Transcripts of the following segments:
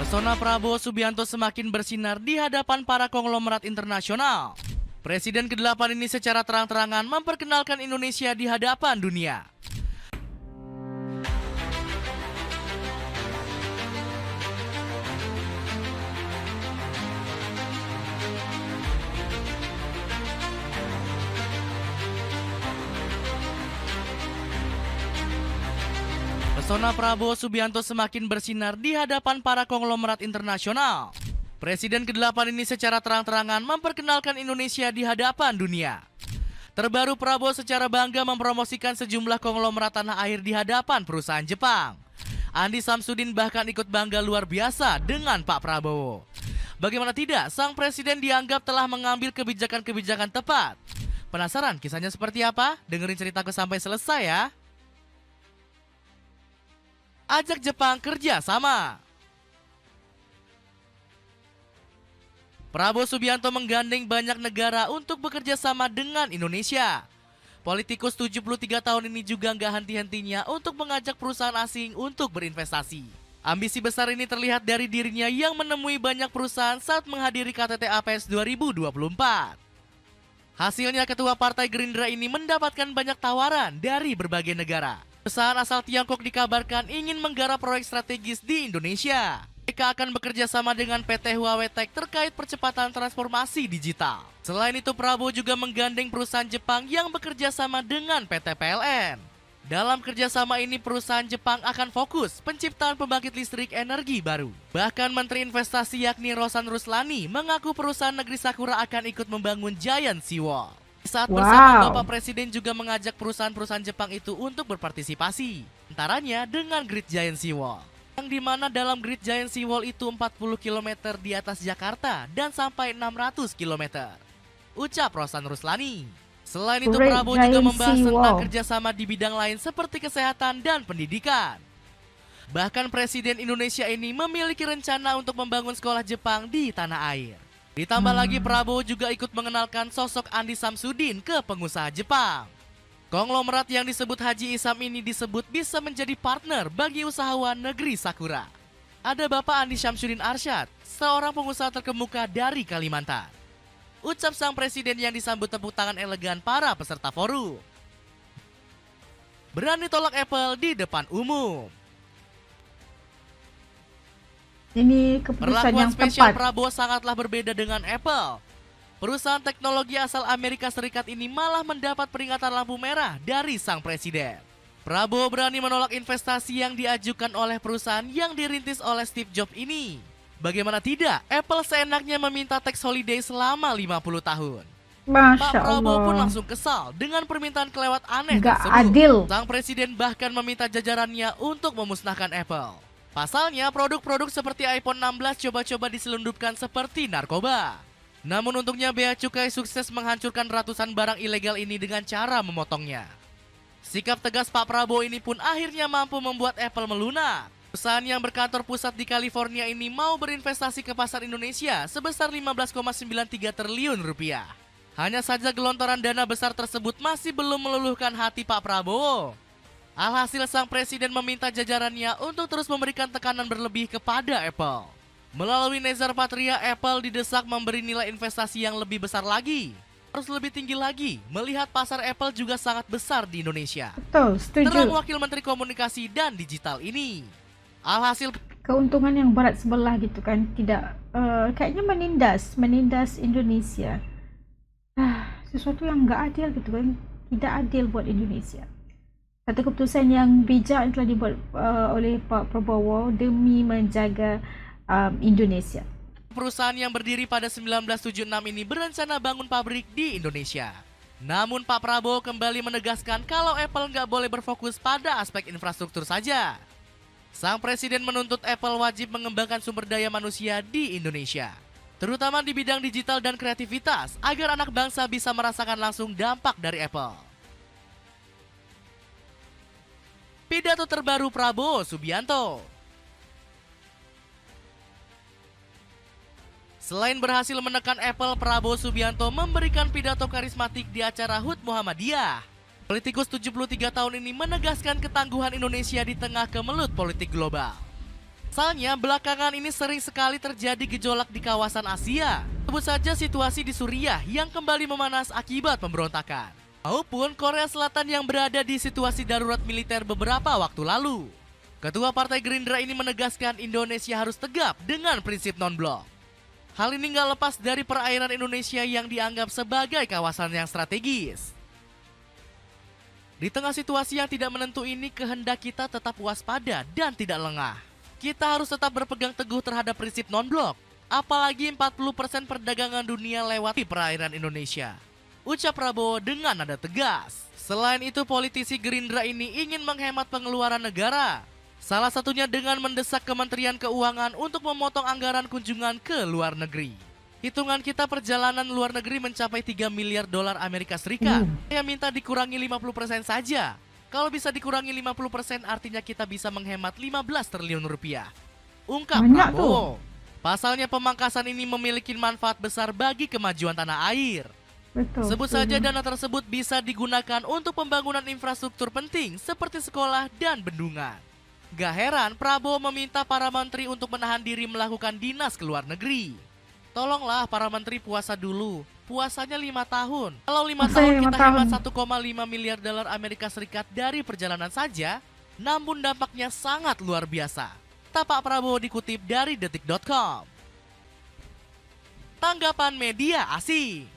Pesona Prabowo Subianto semakin bersinar di hadapan para konglomerat internasional. Presiden ke-8 ini secara terang-terangan memperkenalkan Indonesia di hadapan dunia. Pesona Prabowo Subianto semakin bersinar di hadapan para konglomerat internasional. Presiden ke-8 ini secara terang-terangan memperkenalkan Indonesia di hadapan dunia. Terbaru, Prabowo secara bangga mempromosikan sejumlah konglomerat tanah air di hadapan perusahaan Jepang. Andi Samsudin bahkan ikut bangga luar biasa dengan Pak Prabowo. Bagaimana tidak, sang presiden dianggap telah mengambil kebijakan-kebijakan tepat. Penasaran kisahnya seperti apa? Dengerin ceritaku sampai selesai ya. Ajak Jepang kerja sama. Prabowo Subianto menggandeng banyak negara untuk bekerja sama dengan Indonesia. Politikus 73 tahun ini juga nggak henti-hentinya untuk mengajak perusahaan asing untuk berinvestasi. Ambisi besar ini terlihat dari dirinya yang menemui banyak perusahaan saat menghadiri KTT APES 2024. Hasilnya, ketua Partai Gerindra ini mendapatkan banyak tawaran dari berbagai negara. Perusahaan asal Tiongkok dikabarkan ingin menggarap proyek strategis di Indonesia. Mereka akan bekerja sama dengan PT Huawei Tech terkait percepatan transformasi digital. Selain itu, Prabowo juga menggandeng perusahaan Jepang yang bekerja sama dengan PT PLN. Dalam kerjasama ini, perusahaan Jepang akan fokus penciptaan pembangkit listrik energi baru. Bahkan Menteri Investasi yakni Rosan Ruslani mengaku perusahaan negeri Sakura akan ikut membangun Giant Seawall. Saat bersama, Bapak Presiden juga mengajak perusahaan-perusahaan Jepang itu untuk berpartisipasi. Antaranya dengan Great Giant Seawall. Yang dimana dalam Great Giant Seawall itu 40 km di atas Jakarta dan sampai 600 km. Ucap Rosan Ruslani. Selain itu, Prabowo juga membahas tentang kerjasama di bidang lain seperti kesehatan dan pendidikan. Bahkan Presiden Indonesia ini memiliki rencana untuk membangun sekolah Jepang di tanah air. Ditambah lagi, Prabowo juga ikut mengenalkan sosok Andi Samsudin ke pengusaha Jepang. Konglomerat yang disebut Haji Isam ini disebut bisa menjadi partner bagi usahawan negeri Sakura. Ada Bapak Andi Syamsuddin Arsyad, seorang pengusaha terkemuka dari Kalimantan. Ucap sang presiden yang disambut tepuk tangan elegan para peserta forum. Berani tolak Apple di depan umum. Ini keputusan yang spesial tepat. Prabowo sangatlah berbeda dengan Apple. Perusahaan teknologi asal Amerika Serikat ini malah mendapat peringatan lampu merah dari sang presiden. Prabowo berani menolak investasi yang diajukan oleh perusahaan yang dirintis oleh Steve Jobs ini. Bagaimana tidak, Apple seenaknya meminta tax holiday selama 50 tahun. Pak Prabowo pun langsung kesal dengan permintaan kelewat aneh tersebut. Adil. Sang presiden bahkan meminta jajarannya untuk memusnahkan Apple. Pasalnya, produk-produk seperti iPhone 16 coba-coba diselundupkan seperti narkoba. Namun untungnya Bea Cukai sukses menghancurkan ratusan barang ilegal ini dengan cara memotongnya. Sikap tegas Pak Prabowo ini pun akhirnya mampu membuat Apple melunak. Perusahaan yang berkantor pusat di California ini mau berinvestasi ke pasar Indonesia sebesar 15,93 triliun rupiah. Hanya saja gelontoran dana besar tersebut masih belum meluluhkan hati Pak Prabowo. Alhasil, sang presiden meminta jajarannya untuk terus memberikan tekanan berlebih kepada Apple. Melalui Nezar Patria, Apple didesak memberi nilai investasi yang lebih besar lagi. Harus lebih tinggi lagi, melihat pasar Apple juga sangat besar di Indonesia. Betul, setuju. Terang Wakil Menteri Komunikasi dan Digital ini. Alhasil, keuntungan yang berat sebelah gitu kan, tidak kayaknya menindas Indonesia. Sesuatu yang nggak adil gitu kan, tidak adil buat Indonesia. Satu keputusan yang bijak yang telah dibuat oleh Pak Prabowo demi menjaga Indonesia. Perusahaan yang berdiri pada 1976 ini berencana bangun pabrik di Indonesia. Namun Pak Prabowo kembali menegaskan kalau Apple nggak boleh berfokus pada aspek infrastruktur saja. Sang presiden menuntut Apple wajib mengembangkan sumber daya manusia di Indonesia, terutama di bidang digital dan kreativitas, agar anak bangsa bisa merasakan langsung dampak dari Apple. Pidato terbaru Prabowo Subianto. Selain berhasil menekan Apple, Prabowo Subianto memberikan pidato karismatik di acara HUT Muhammadiyah. Politikus 73 tahun ini menegaskan ketangguhan Indonesia di tengah kemelut politik global. Pasalnya, belakangan ini sering sekali terjadi gejolak di kawasan Asia. Sebut saja situasi di Suriah yang kembali memanas akibat pemberontakan. Maupun Korea Selatan yang berada di situasi darurat militer beberapa waktu lalu. Ketua Partai Gerindra ini menegaskan Indonesia harus tegap dengan prinsip non-blok. Hal ini nggak lepas dari perairan Indonesia yang dianggap sebagai kawasan yang strategis. Di tengah situasi yang tidak menentu ini, kehendak kita tetap waspada dan tidak lengah. Kita harus tetap berpegang teguh terhadap prinsip non-blok, apalagi 40% perdagangan dunia lewat di perairan Indonesia. Ucap Prabowo dengan nada tegas. Selain itu, politisi Gerindra ini ingin menghemat pengeluaran negara. Salah satunya dengan mendesak Kementerian Keuangan untuk memotong anggaran kunjungan ke luar negeri. Hitungan kita perjalanan luar negeri mencapai 3 miliar dolar Amerika Serikat. Saya minta dikurangi 50% saja. Kalau bisa dikurangi 50% artinya kita bisa menghemat 15 triliun rupiah. Ungkap Banyak Prabowo. Pasalnya pemangkasan ini memiliki manfaat besar bagi kemajuan tanah air. Betul. Sebut saja dana tersebut bisa digunakan untuk pembangunan infrastruktur penting seperti sekolah dan bendungan. Gak heran Prabowo meminta para menteri untuk menahan diri melakukan dinas ke luar negeri. Tolonglah para menteri puasa dulu. Puasanya 5 tahun. Kalau 5 tahun kita hemat 1,5 miliar dolar Amerika Serikat dari perjalanan saja, namun dampaknya sangat luar biasa. Tapak Prabowo dikutip dari detik.com. Tanggapan media asing.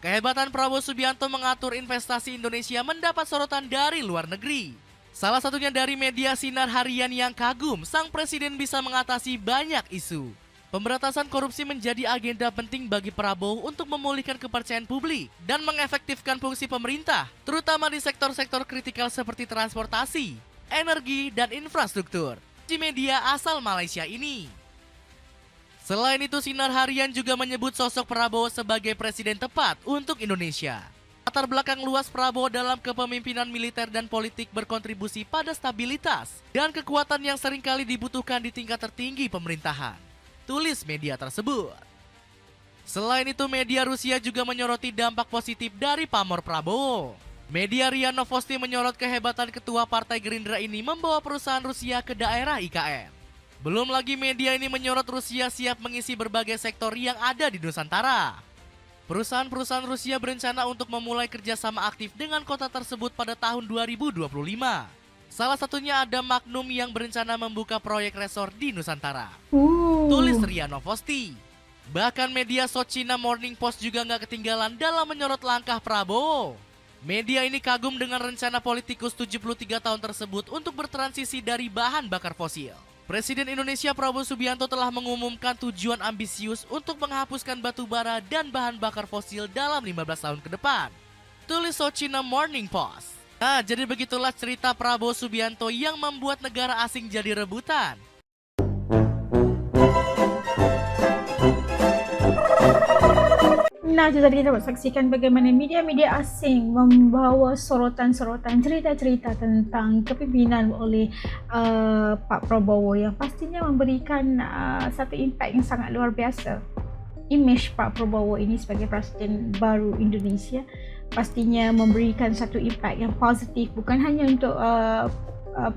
Kehebatan Prabowo Subianto mengatur investasi Indonesia mendapat sorotan dari luar negeri. Salah satunya dari media Sinar Harian yang kagum sang presiden bisa mengatasi banyak isu. Pemberantasan korupsi menjadi agenda penting bagi Prabowo untuk memulihkan kepercayaan publik dan mengefektifkan fungsi pemerintah, terutama di sektor-sektor kritikal seperti transportasi, energi, dan infrastruktur. Di media asal Malaysia ini. Selain itu, Sinar Harian juga menyebut sosok Prabowo sebagai presiden tepat untuk Indonesia. Latar belakang luas Prabowo dalam kepemimpinan militer dan politik berkontribusi pada stabilitas dan kekuatan yang seringkali dibutuhkan di tingkat tertinggi pemerintahan. Tulis media tersebut. Selain itu, media Rusia juga menyoroti dampak positif dari pamor Prabowo. Media RIA Novosti menyorot kehebatan ketua Partai Gerindra ini membawa perusahaan Rusia ke daerah IKN. Belum lagi media ini menyorot Rusia siap mengisi berbagai sektor yang ada di Nusantara. Perusahaan-perusahaan Rusia berencana untuk memulai kerjasama aktif dengan kota tersebut pada tahun 2025. Salah satunya ada Magnum yang berencana membuka proyek resort di Nusantara. Tulis RIA Novosti. Bahkan media China Morning Post juga nggak ketinggalan dalam menyorot langkah Prabowo. Media ini kagum dengan rencana politikus 73 tahun tersebut untuk bertransisi dari bahan bakar fosil. Presiden Indonesia Prabowo Subianto telah mengumumkan tujuan ambisius untuk menghapuskan batu bara dan bahan bakar fosil dalam 15 tahun ke depan. Tulis China Morning Post. Nah, jadi begitulah cerita Prabowo Subianto yang membuat negara asing jadi rebutan. Nah, itu tadi kita saksikan bagaimana media-media asing membawa sorotan-sorotan cerita-cerita tentang kepimpinan oleh Pak Prabowo yang pastinya memberikan satu impak yang sangat luar biasa. Image Pak Prabowo ini sebagai presiden baru Indonesia pastinya memberikan satu impak yang positif, bukan hanya untuk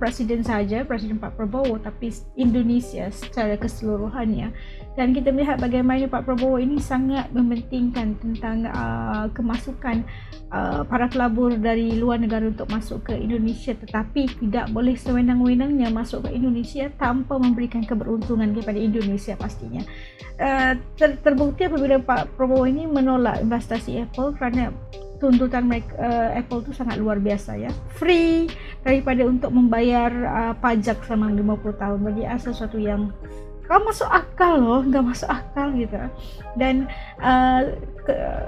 presiden saja, Presiden Pak Prabowo, tapi Indonesia secara keseluruhannya. Dan kita melihat bagaimana Pak Prabowo ini sangat mementingkan tentang kemasukan para pelabur dari luar negara untuk masuk ke Indonesia, tetapi tidak boleh sewenang-wenangnya masuk ke Indonesia tanpa memberikan keberuntungan kepada Indonesia pastinya. Terbukti apabila Pak Prabowo ini menolak investasi Apple kerana tuntutan mereka, Apple tu sangat luar biasa ya, free daripada untuk membayar pajak selama 50 tahun. Bagi saya sesuatu yang gak masuk akal loh, gak masuk akal gitu. Dan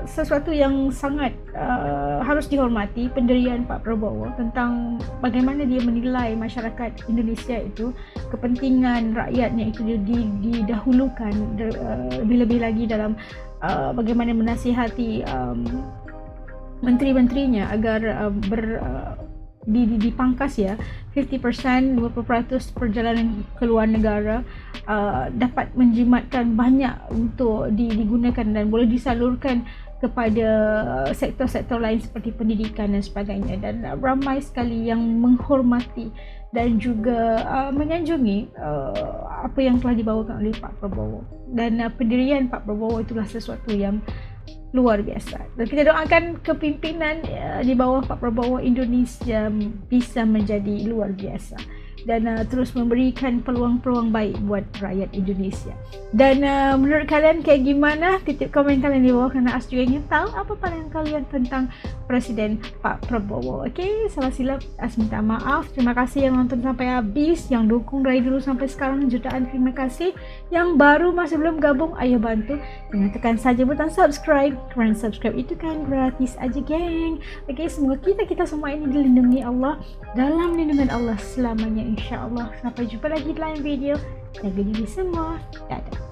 sesuatu yang sangat harus dihormati pendirian Pak Prabowo tentang bagaimana dia menilai masyarakat Indonesia itu, kepentingan rakyatnya itu didahulukan, lebih-lebih lagi dalam bagaimana menasihati menteri-menterinya agar dipangkas ya 50%, 20% perjalanan ke luar negara dapat menjimatkan banyak untuk digunakan dan boleh disalurkan kepada sektor-sektor lain seperti pendidikan dan sebagainya, dan ramai sekali yang menghormati dan juga menyanjungi apa yang telah dibawakan oleh Pak Prabowo, dan pendirian Pak Prabowo itulah sesuatu yang luar biasa. Dan kita doakan kepimpinan di bawah Pak Prabowo Indonesia bisa menjadi luar biasa dan terus memberikan peluang-peluang baik buat rakyat Indonesia. Dan menurut kalian kayak gimana? Titip komen kalian di bawah, kerana As juga ingin tahu apa pandangan kalian tentang Presiden Pak Prabowo. Okey, salah silap As minta maaf. Terima kasih yang nonton sampai habis, yang dukung dari dulu sampai sekarang, jutaan terima kasih. Yang baru masih belum gabung, ayo bantu dengan tekan saja butang subscribe, kerana subscribe itu kan gratis aja, geng. Okey, semoga kita semua ini dilindungi Allah, dalam lindungan Allah selamanya, insya Allah. Sampai jumpa lagi di lain video. Jaga diri semua. Dadah.